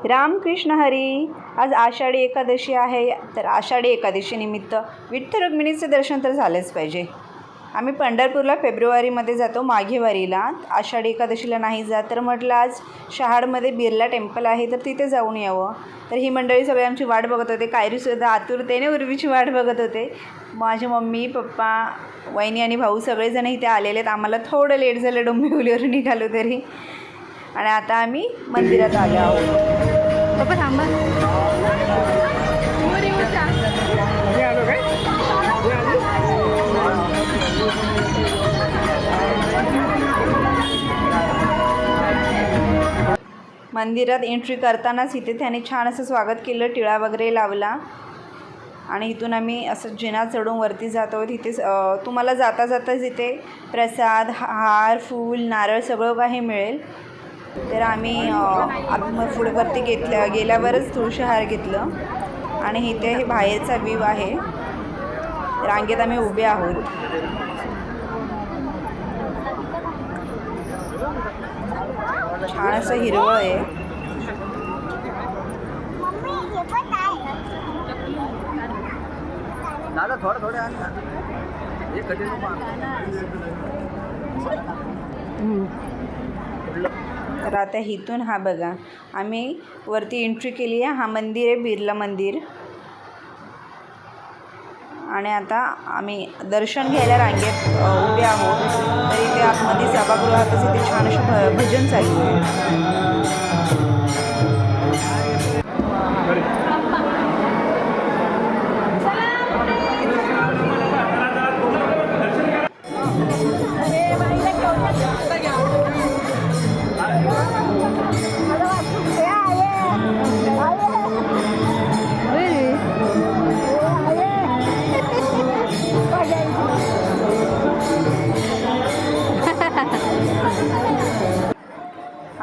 रामकृष्ण हरी. आज आषाढी एकादशी आहे, तर आषाढी एकादशी निमित्त विठ्ठल रुक्मिणीचे दर्शन तर झालेच पाहिजे. आम्ही पंढरपूरला फेब्रुवारीमध्ये जातो माघे वारीला. आषाढी एकादशीला नाही जात, तर म्हटलं आज शहाडमध्ये बिर्ला टेम्पल आहे, तर तिथे जाऊन यावं. तर ही मंडळी सगळे आमची वाट बघत होते. कायरीसुद्धा आतुरतेने उर्वीची वाट बघत होते. माझे मम्मी पप्पा वहिनी आणि भाऊ सगळेजण इथे आलेले आहेत. आम्हाला थोडं लेट झालं, डोंबिवलीवरून निघालो तरी. आणि आता आम्ही मंदिरात आलो आहोत. पप्पा थांबा. मंदिरात एंट्री करतानाच इथे त्याने छान असं स्वागत केलं, टिळा वगैरे लावला. आणि इथून आम्ही असं जिना चढून वरती जात आहोत. इथे तुम्हाला जाता जाताच इथे प्रसाद, हार, फूल, नारळ सगळं काही मिळेल. तर आम्ही पुढे वरती गेल्यावरच तुळशीहार घेतलं. आणि इथे हे बाहेरचा व्ह्यू आहे. रांगेत आम्ही उभे आहोत. छान असं हिरवळ आहे. तर आता इथून हा बघा, आम्ही वरती एंट्री केली आहे. हा मंदिर आहे, बिर्ला मंदिर. आणि आता आम्ही दर्शन घ्यायला रांगेत उभे आहोत. तर इथे आतमध्ये सभागृहातच इथे छान असं भजन चालू आहे.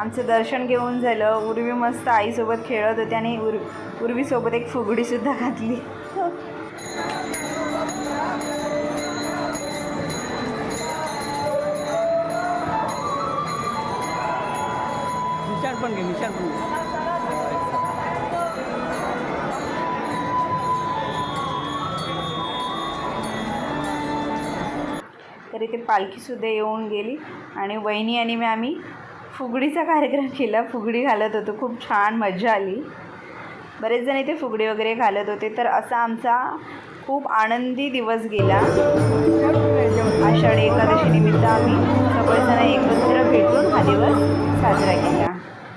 आमचं दर्शन घेऊन झालं. उर्वी मस्त आईसोबत खेळत होती आणि उर्वीसोबत एक फुगडीसुद्धा घातली. तर इथे पालखीसुद्धा येऊन गेली. आणि वहिनी आणि आम्ही फुगडीचा कार्यक्रम केला. फुगडी घालत होतो. खूप छान मजा आली. बरेच जण इथे फुगडी वगैरे घालत होते. तर असा आमचा खूप आनंदी दिवस गेला. आषाढी एकादशी निमित्त आम्ही सगळेजण एकत्र भेटून हा दिवस साजरा केला.